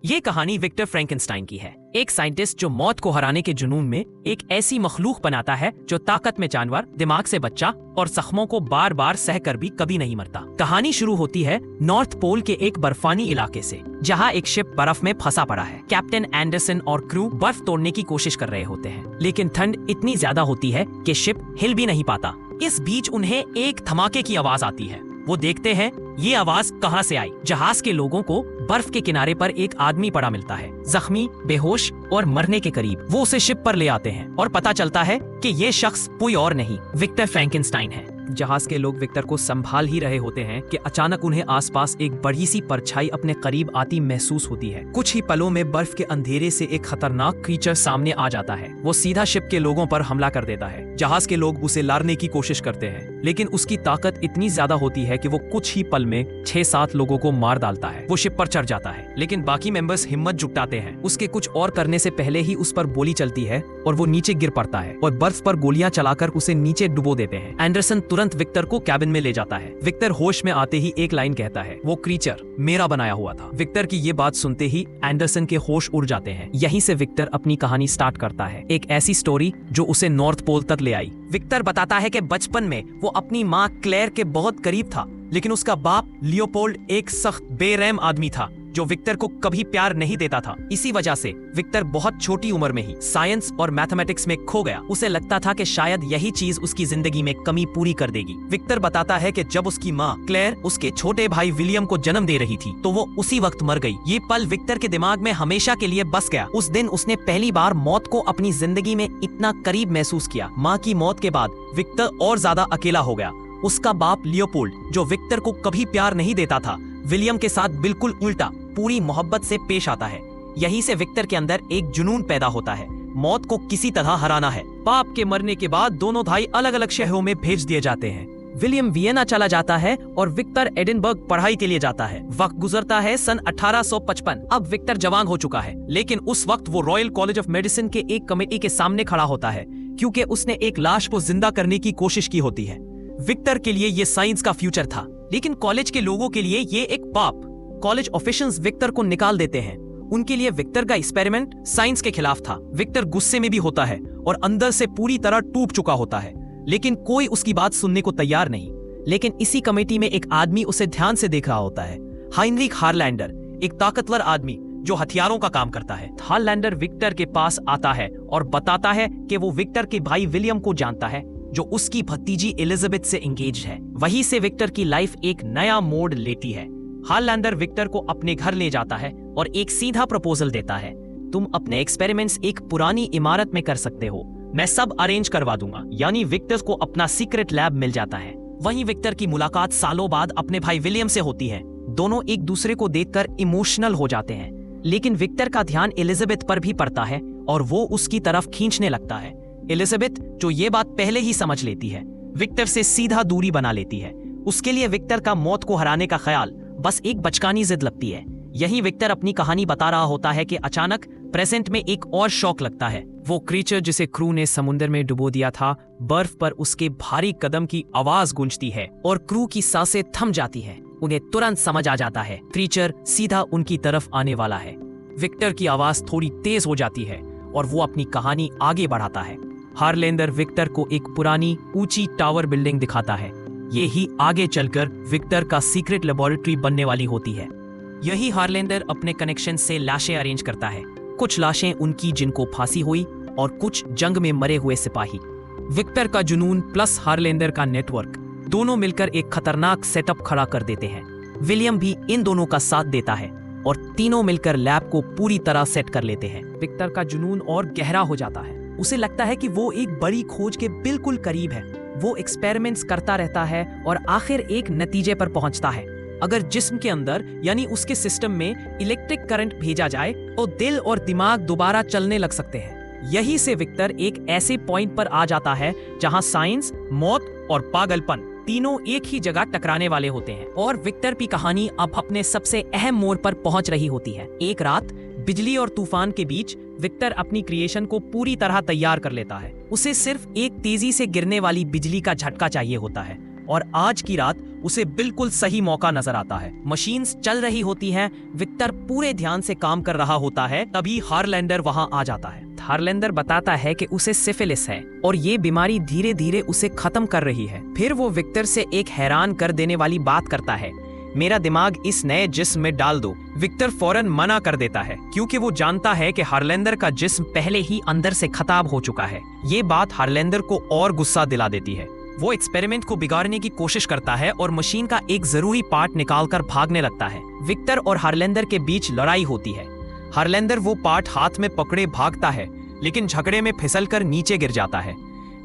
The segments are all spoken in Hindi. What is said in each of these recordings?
ये कहानी विक्टर फ्रैंकेनस्टाइन की है। एक साइंटिस्ट जो मौत को हराने के जुनून में एक ऐसी मखलूक बनाता है जो ताकत में जानवर, दिमाग से बच्चा और जख्मों को बार बार सहकर भी कभी नहीं मरता। कहानी शुरू होती है नॉर्थ पोल के एक बर्फानी इलाके से, जहाँ एक शिप बर्फ में फंसा पड़ा है। कैप्टन एंडरसन और क्रू बर्फ तोड़ने की कोशिश कर रहे होते हैं, लेकिन ठंड इतनी ज्यादा होती है कि शिप हिल भी नहीं पाता। इस बीच उन्हें एक धमाके की आवाज आती है। वो देखते हैं ये आवाज कहां से आई। जहाज के लोगों को बर्फ के किनारे पर एक आदमी पड़ा मिलता है, जख्मी, बेहोश और मरने के करीब। वो उसे शिप पर ले आते हैं और पता चलता है कि ये शख्स कोई और नहीं, विक्टर फ्रैंकेनस्टाइन है। जहाज के लोग विक्टर को संभाल ही रहे होते हैं कि अचानक उन्हें आसपास एक बड़ी सी परछाई अपने करीब आती महसूस होती है। कुछ ही पलों में बर्फ के अंधेरे से एक खतरनाक क्रीचर सामने आ जाता है। वो सीधा शिप के लोगों पर हमला कर देता है। जहाज के लोग उसे लारने की कोशिश करते हैं, लेकिन उसकी ताकत इतनी ज्यादा होती है कि वो कुछ ही पल में 6-7 लोगों को मार डालता है। वो शिप पर चढ़ जाता है, लेकिन बाकी मेंबर्स हिम्मत जुटाते हैं। उसके कुछ और करने से पहले ही उस पर गोली चलती है और वो नीचे गिर पड़ता है और बर्फ पर गोलियां चलाकर उसे नीचे डुबो देते हैं। एंडरसन तुरंत विक्टर को कैबिन में ले जाता है। विक्टर होश में आते ही एक लाइन कहता है, वो क्रीचर मेरा बनाया हुआ था। विक्टर की ये बात सुनते ही एंडरसन के होश उड़ जाते हैं। यहीं से विक्टर अपनी कहानी स्टार्ट करता है, एक ऐसी स्टोरी जो उसे नॉर्थ पोल तक ले आई। विक्टर बताता है कि बचपन में वो अपनी माँ क्लेयर के बहुत करीब था, लेकिन उसका बाप लियोपोल्ड एक सख्त बेरहम आदमी था जो विक्टर को कभी प्यार नहीं देता था। इसी वजह से विक्टर बहुत छोटी उम्र में ही साइंस और मैथमेटिक्स में खो गया। उसे लगता था कि शायद यही चीज उसकी जिंदगी में कमी पूरी कर देगी। विक्टर बताता है कि जब उसकी माँ क्लेयर उसके छोटे भाई विलियम को जन्म दे रही थी तो वो उसी वक्त मर गई। ये पल विक्टर के दिमाग में हमेशा के लिए बस गया। उस दिन उसने पहली बार मौत को अपनी जिंदगी में इतना करीब महसूस किया। माँ की मौत के बाद विक्टर और ज्यादा अकेला हो गया। उसका बाप लियोपोल्ड, जो विक्टर को कभी प्यार नहीं देता था, विलियम के साथ बिल्कुल उल्टा पूरी मोहब्बत से पेश आता है। यहीं से विक्टर के अंदर एक जुनून पैदा होता है, मौत को किसी तरह हराना है। बाप के मरने के बाद दोनों भाई अलग अलग शहरों में भेज दिए जाते हैं। विलियम वियना चला जाता है और विक्टर एडिनबर्ग पढ़ाई के लिए जाता है। वक्त गुजरता है सन 1855। अब विक्टर जवान हो चुका है, लेकिन उस वक्त वो रॉयल कॉलेज ऑफ मेडिसिन के एक कमेटी के सामने खड़ा होता है, क्योंकि उसने एक लाश को जिंदा करने की कोशिश की होती है। विक्टर के लिए ये साइंस का फ्यूचर था, लेकिन कॉलेज के लोगों के लिए ये एक पाप। कॉलेज ऑफिशियल्स विक्टर को निकाल देते हैं। उनके लिए विक्टर का एक्सपेरिमेंट साइंस के खिलाफ था। विक्टर गुस्से में भी होता है और अंदर से पूरी तरह टूट चुका होता है, लेकिन कोई उसकी बात सुनने को तैयार नहीं। लेकिन इसी कमेटी में एक आदमी उसे ध्यान से देख रहा होता है, हाइनरिक हारलैंडर, एक ताकतवर आदमी जो हथियारों का काम करता है। हारलैंडर विक्टर के पास आता है और बताता है कि वो विक्टर के भाई विलियम को जानता है, जो उसकी भतीजी एलिजाबेथ से एंगेज है। वहीं से विक्टर की लाइफ एक नया मोड़ लेती है। हारलैंडर विक्टर को अपने घर ले जाता है और एक सीधा प्रपोजल देता है, तुम अपने एक्सपेरिमेंट्स एक पुरानी इमारत में कर सकते हो, मैं सब अरेंज करवा दूंगा। यानी विक्टर को अपना सीक्रेट लैब मिल जाता है। वहीं विक्टर की मुलाकात सालों बाद अपने भाई विलियम से होती है। दोनों एक दूसरे को देखकर इमोशनल हो जाते हैं, लेकिन विक्टर का ध्यान एलिजाबेथ पर भी पड़ता है और वो उसकी तरफ खींचने लगता है। एलिजाबेथ, जो ये बात पहले ही समझ लेती है, विक्टर से सीधा दूरी बना लेती है। उसके लिए विक्टर का मौत को हराने का ख्याल बस एक बचकानी जिद लगती है। यही विक्टर अपनी कहानी बता रहा होता है कि अचानक प्रेजेंट में एक और शॉक लगता है। वो क्रीचर जिसे क्रू ने समुद्र में डुबो दिया था, बर्फ पर उसके भारी कदम की आवाज गूंजती है और क्रू की सांसें थम जाती हैं। उन्हें तुरंत समझ आ जाता है क्रीचर सीधा उनकी तरफ आने वाला है। विक्टर की आवाज थोड़ी तेज हो जाती है और वो अपनी कहानी आगे बढ़ाता है। हारलैंडर विक्टर को एक पुरानी ऊंची टावर बिल्डिंग दिखाता है। ये ही आगे चलकर विक्टर का सीक्रेट लेबोरेटरी बनने वाली होती है। यही हारलैंडर अपने कनेक्शन से लाशें अरेंज करता है। कुछ लाशें उनकी जिनको फांसी हुई और कुछ जंग में मरे हुए सिपाही। विक्टर का जुनून प्लस हारलैंडर का नेटवर्क दोनों मिलकर एक खतरनाक सेटअप खड़ा कर देते हैं। विलियम भी इन दोनों का साथ देता है और तीनों मिलकर लैब को पूरी तरह सेट कर लेते हैं। विक्टर का जुनून और गहरा हो जाता है। उसे लगता है कि वो एक बड़ी खोज के बिल्कुल करीब है। वो एक्सपेरिमेंट्स करता रहता है और आखिर एक नतीजे पर पहुंचता है। अगर जिस्म के अंदर यानी उसके सिस्टम में इलेक्ट्रिक करंट भेजा जाए तो दिल और दिमाग दोबारा चलने लग सकते हैं। यही से विक्टर एक ऐसे पॉइंट पर आ जाता है जहां साइंस, मौत और पागलपन तीनों एक ही जगह टकराने वाले होते हैं। और विक्टर की कहानी अब अपने सबसे अहम मोड़ पर पहुंच रही होती है। एक रात बिजली और तूफान के बीच विक्टर अपनी क्रिएशन को पूरी तरह तैयार कर लेता है। उसे सिर्फ एक तेजी से गिरने वाली बिजली का झटका चाहिए होता है और आज की रात उसे बिल्कुल सही मौका नजर आता है। मशीन्स चल रही होती हैं, विक्टर पूरे ध्यान से काम कर रहा होता है, तभी हारलैंडर वहां आ जाता है। हारलैंडर बताता है कि उसे सिफिलिस है और ये बीमारी धीरे धीरे उसे खत्म कर रही है। फिर वो विक्टर से एक हैरान कर देने वाली बात करता है, मेरा दिमाग इस नए जिस्म में डाल दो। विक्टर फौरन मना कर देता है क्योंकि वो जानता है कि हारलैंडर का जिस्म पहले ही अंदर से खराब हो चुका है। ये बात हारलैंडर को और गुस्सा दिला देती है। वो एक्सपेरिमेंट को बिगाड़ने की कोशिश करता है और मशीन का एक जरूरी पार्ट निकालकर भागने लगता है। विक्टर और हारलैंडर के बीच लड़ाई होती है। हारलैंडर वो पार्ट हाथ में पकड़े भागता है, लेकिन झगड़े में फिसलकर नीचे गिर जाता है।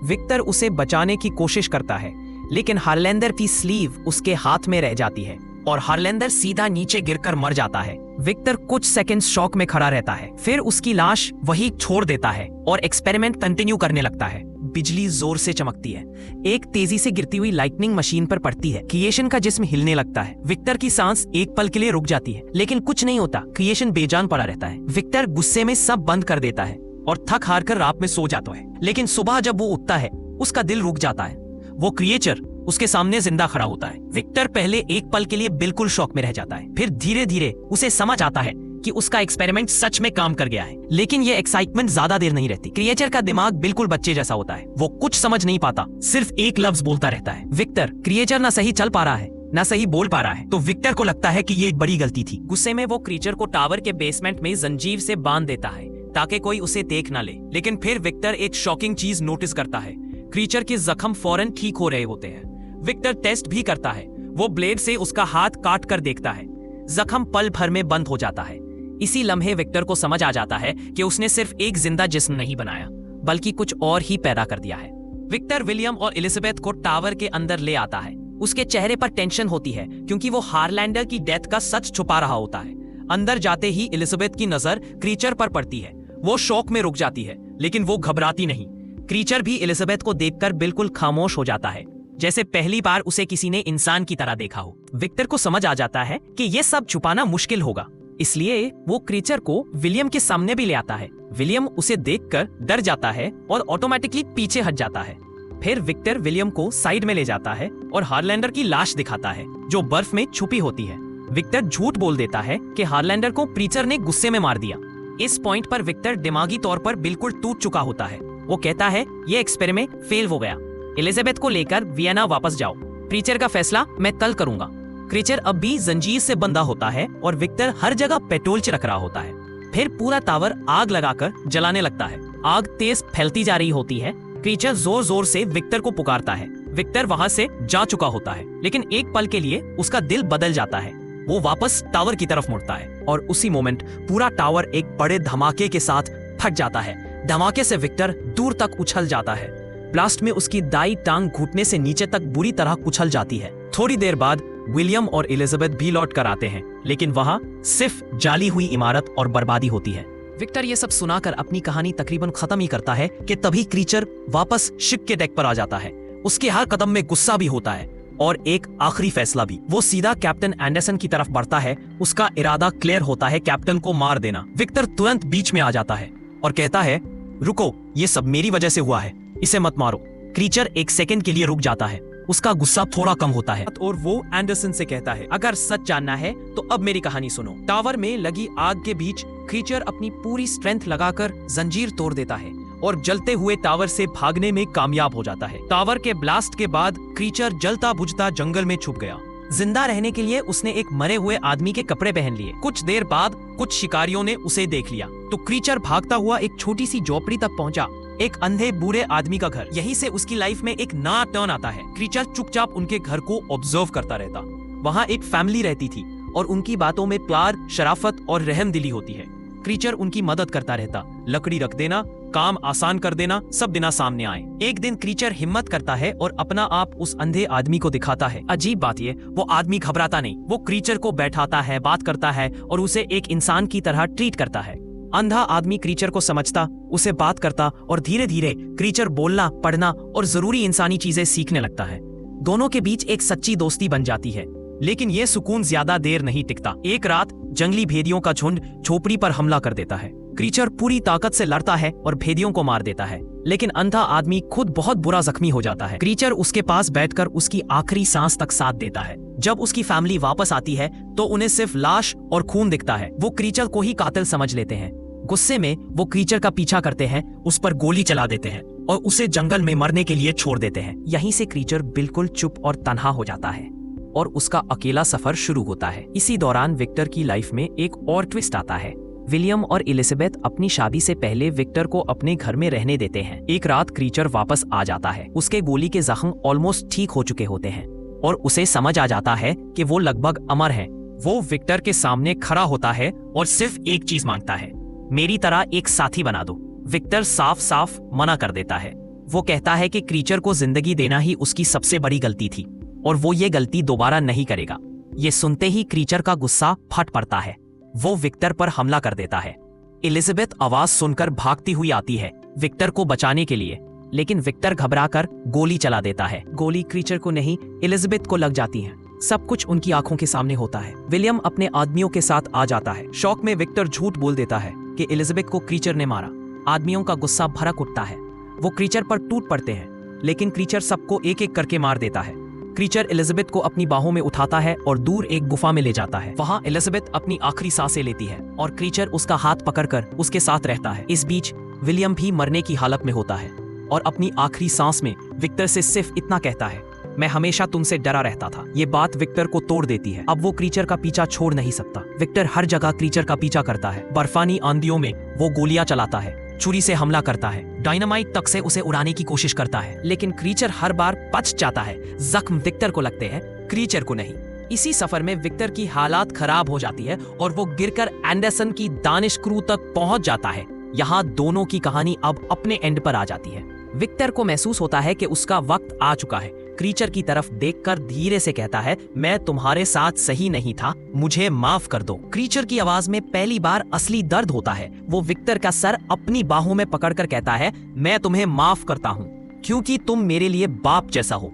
विक्टर उसे बचाने की कोशिश करता है, लेकिन हारलैंडर की स्लीव उसके हाथ में रह जाती है और हारलैंडर सीधा नीचे गिरकर मर जाता है। विक्टर कुछ सेकंड शॉक में खड़ा रहता है, फिर उसकी लाश वही छोड़ देता है और एक्सपेरिमेंट कंटिन्यू करने लगता है। बिजली जोर से चमकती है, एक तेजी से गिरती हुई लाइटनिंग मशीन पर पड़ती है। क्रिएशन का जिस्म हिलने लगता है। विक्टर की सांस एक पल के लिए रुक जाती है, लेकिन कुछ नहीं होता। क्रिएशन बेजान पड़ा रहता है। विक्टर गुस्से में सब बंद कर देता है और थक हार कर रात में सो जाता है। लेकिन सुबह जब वो उठता है, उसका दिल रुक जाता है। वो क्रिएचर उसके सामने जिंदा खड़ा होता है। विक्टर पहले एक पल के लिए बिल्कुल शॉक में रह जाता है, फिर धीरे धीरे उसे समझ आता है कि उसका एक्सपेरिमेंट सच में काम कर गया है। लेकिन ये एक्साइटमेंट ज्यादा देर नहीं रहती। क्रिएचर का दिमाग बिल्कुल बच्चे जैसा होता है। वो कुछ समझ नहीं पाता, सिर्फ एक लफ्ज बोलता रहता है, विक्टर। क्रिएचर ना सही चल पा रहा है, ना सही बोल पा रहा है, तो विक्टर को लगता है कि ये एक बड़ी गलती थी। गुस्से में वो क्रिएचर को टावर के बेसमेंट में जंजीर से बांध देता है ताकि कोई उसे देख ना ले। लेकिन फिर विक्टर एक शॉकिंग चीज नोटिस करता है, क्रिएचर के जख्म फौरन ठीक हो रहे होते हैं। विक्टर टेस्ट भी करता है। वो ब्लेड से उसका हाथ काट कर देखता है, जख्म पल भर में बंद हो जाता है। इसी लम्हे विक्टर को समझ आ जाता है कि उसने सिर्फ एक जिंदा जिस्म नहीं बनाया, बल्कि कुछ और ही पैदा कर दिया है। विक्टर विलियम और एलिजाबेथ को टावर के अंदर ले आता है। उसके चेहरे पर टेंशन होती है क्योंकि वो हारलैंडर की डेथ का सच छुपा रहा होता है। अंदर जाते ही एलिजाबेथ की नजर क्रीचर पर पड़ती है। वो शौक में रुक जाती है, लेकिन वो घबराती नहीं। क्रीचर भी एलिजाबेथ को देखकर बिल्कुल खामोश हो जाता है, जैसे पहली बार उसे किसी ने इंसान की तरह देखा हो। विक्टर को समझ आ जाता है कि ये सब छुपाना मुश्किल होगा, इसलिए वो क्रीचर को विलियम के सामने भी ले आता है। विलियम उसे देखकर डर जाता है और ऑटोमेटिकली पीछे हट जाता है। फिर विक्टर विलियम को साइड में ले जाता है और हारलैंडर की लाश दिखाता है जो बर्फ में छुपी होती है। विक्टर झूठ बोल देता है कि हारलैंडर को क्रीचर ने गुस्से में मार दिया। इस पॉइंट पर विक्टर दिमागी तौर पर बिल्कुल टूट चुका होता है। वो कहता है ये एक्सपेरिमेंट फेल हो गया, एलिजाबेथ को लेकर वियना वापस जाओ, क्रीचर का फैसला मैं कल करूंगा। क्रीचर अब भी जंजीर से बंधा होता है और विक्टर हर जगह पेट्रोल छिड़क रहा होता है। फिर पूरा टावर आग लगाकर जलाने लगता है। आग तेज फैलती जा रही होती है। क्रीचर जोर जोर से विक्टर को पुकारता है। विक्टर वहां से जा चुका होता है, लेकिन एक पल के लिए उसका दिल बदल जाता है। वो वापस टावर की तरफ मुड़ता है और उसी मोमेंट पूरा टावर एक बड़े धमाके के साथ फट जाता है। धमाके से विक्टर दूर तक उछल जाता है। ब्लास्ट में उसकी दाई टांग घुटने से नीचे तक बुरी तरह कुचल जाती है। थोड़ी देर बाद विलियम और एलिजाबेथ भी लौट कर आते हैं, लेकिन वहां सिर्फ जाली हुई इमारत और बर्बादी होती है। विक्टर ये सब सुनाकर अपनी कहानी तकरीबन खत्म ही करता है कि तभी क्रीचर वापस शिप के डेक पर आ जाता है। उसके हर कदम में गुस्सा भी होता है और एक आखिरी फैसला भी। वो सीधा कैप्टन एंडरसन की तरफ बढ़ता है। उसका इरादा क्लियर होता है, कैप्टन को मार देना। विक्टर तुरंत बीच में आ जाता है और कहता है, रुको, ये सब मेरी वजह से हुआ है, इसे मत मारो। क्रीचर एक सेकंड के लिए रुक जाता है। उसका गुस्सा थोड़ा कम होता है और वो एंडरसन से कहता है, अगर सच जानना है तो अब मेरी कहानी सुनो। टावर में लगी आग के बीच क्रीचर अपनी पूरी स्ट्रेंथ लगाकर जंजीर तोड़ देता है और जलते हुए टावर से भागने में कामयाब हो जाता है। टावर के ब्लास्ट के बाद क्रीचर जलता बुझता जंगल में छुप गया। जिंदा रहने के लिए उसने एक मरे हुए आदमी के कपड़े पहन लिए। कुछ देर बाद कुछ शिकारियों ने उसे देख लिया तो क्रीचर भागता हुआ एक छोटी सी झोपड़ी तक पहुंचा, एक अंधे बूढ़े आदमी का घर। यहीं से उसकी लाइफ में एक नया टर्न आता है। क्रीचर चुपचाप उनके घर को ऑब्जर्व करता रहता। वहाँ एक फैमिली रहती थी और उनकी बातों में प्यार, शराफत और रहमदिली होती है। क्रीचर उनकी मदद करता रहता, लकड़ी रख देना, काम आसान कर देना, सब बिना सामने आए। एक दिन क्रीचर हिम्मत करता है और अपना आप उस अंधे आदमी को दिखाता है। अजीब बात ये, वो आदमी घबराता नहीं। वो क्रीचर को बैठाता है, बात करता है और उसे एक इंसान की तरह ट्रीट करता है। अंधा आदमी क्रीचर को समझता, उसे बात करता और धीरे धीरे क्रीचर बोलना, पढ़ना और जरूरी इंसानी चीजें सीखने लगता है। दोनों के बीच एक सच्ची दोस्ती बन जाती है। लेकिन ये सुकून ज्यादा देर नहीं टिकता। एक रात जंगली भेड़ियों का झुंड झोपड़ी पर हमला कर देता है। क्रीचर पूरी ताकत से लड़ता है और भेदियों को मार देता है, लेकिन अंधा आदमी खुद बहुत बुरा जख्मी हो जाता है। क्रीचर उसके पास बैठकर उसकी आखिरी सांस तक साथ देता है। जब उसकी फैमिली वापस आती है तो उन्हें सिर्फ लाश और खून दिखता है। वो क्रीचर को ही कातिल समझ लेते हैं। गुस्से में वो क्रीचर का पीछा करते हैं, उस पर गोली चला देते हैं और उसे जंगल में मरने के लिए छोड़ देते हैं। यहीं से क्रीचर बिल्कुल चुप और तन्हा हो जाता है और उसका अकेला सफर शुरू होता है। इसी दौरान विक्टर की लाइफ में एक और ट्विस्ट आता है। विलियम और एलिजाबेथ अपनी शादी से पहले विक्टर को अपने घर में रहने देते हैं। एक रात क्रीचर वापस आ जाता है। उसके गोली के जख्म ऑलमोस्ट ठीक हो चुके होते हैं और उसे समझ आ जाता है कि वो लगभग अमर है। वो विक्टर के सामने खड़ा होता है और सिर्फ एक चीज मांगता है, मेरी तरह एक साथी बना दो। विक्टर साफ साफ मना कर देता है। वो कहता है कि क्रीचर को जिंदगी देना ही उसकी सबसे बड़ी गलती थी और वो ये गलती दोबारा नहीं करेगा। ये सुनते ही क्रीचर का गुस्सा फट पड़ता है। वो विक्टर पर हमला कर देता है। एलिजाबेथ आवाज सुनकर भागती हुई आती है विक्टर को बचाने के लिए, लेकिन विक्टर घबराकर गोली चला देता है। गोली क्रीचर को नहीं, एलिजाबेथ को लग जाती है। सब कुछ उनकी आंखों के सामने होता है। विलियम अपने आदमियों के साथ आ जाता है। शौक में विक्टर झूठ बोल देता है कि एलिजाबेथ को क्रीचर ने मारा। आदमियों का गुस्सा भड़क उठता है। वो क्रीचर पर टूट पड़ते हैं, लेकिन क्रीचर सबको एक एक करके मार देता है। क्रीचर एलिजाबेथ को अपनी बाहों में उठाता है और दूर एक गुफा में ले जाता है। वहां एलिजाबेथ अपनी आखिरी सांसें लेती है और क्रीचर उसका हाथ पकड़कर उसके साथ रहता है। इस बीच विलियम भी मरने की हालत में होता है और अपनी आखिरी सांस में विक्टर से सिर्फ इतना कहता है, मैं हमेशा तुमसे डरा रहता था। ये बात विक्टर को तोड़ देती है। अब वो क्रीचर का पीछा छोड़ नहीं सकता। विक्टर हर जगह क्रीचर का पीछा करता है। बर्फानी आंधियों में वो गोलियां चलाता है, छुरी से हमला करता है, डायनामाइट तक से उसे उड़ाने की कोशिश करता है, लेकिन क्रीचर हर बार बच जाता है। जख्म विक्टर को लगते हैं, क्रीचर को नहीं। इसी सफर में विक्टर की हालात खराब हो जाती है और वो गिरकर एंडरसन की दानिश क्रू तक पहुंच जाता है। यहाँ दोनों की कहानी अब अपने एंड पर आ जाती है। विक्टर को महसूस होता है कि उसका वक्त आ चुका है। क्रीचर की तरफ देखकर धीरे से कहता है, मैं तुम्हारे साथ सही नहीं था, मुझे माफ कर दो। क्रीचर की आवाज में पहली बार असली दर्द होता है। वो विक्टर का सर अपनी बाहों में पकड़कर कहता है, मैं तुम्हें माफ करता हूँ क्योंकि तुम मेरे लिए बाप जैसा हो।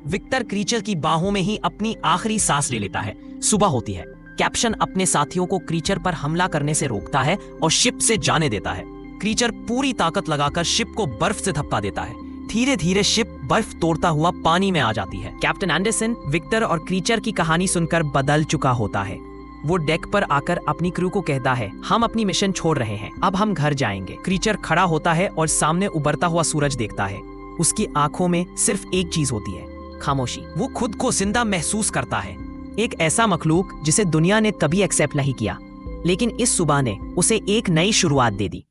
विक्टर क्रीचर की बाहों में ही अपनी आखिरी सांस ले लेता है। सुबह होती है। कैप्शन अपने साथियों को क्रीचर पर हमला करने से रोकता है और शिप से जाने देता है। क्रीचर पूरी ताकत लगाकर शिप को बर्फ से धक्का देता है। धीरे धीरे शिप बर्फ तोड़ता हुआ पानी में आ जाती है। कैप्टन एंडरसन विक्टर और क्रीचर की कहानी सुनकर बदल चुका होता है। वो डेक पर आकर अपनी क्रू को कहता है, हम अपनी मिशन छोड़ रहे हैं, अब हम घर जाएंगे। क्रीचर खड़ा होता है और सामने उबरता हुआ सूरज देखता है। उसकी आंखों में सिर्फ एक चीज होती है, खामोशी। वो खुद को जिंदा महसूस करता है, एक ऐसा मखलूक जिसे दुनिया ने कभी एक्सेप्ट नहीं किया, लेकिन इस सुबह ने उसे एक नई शुरुआत दे दी।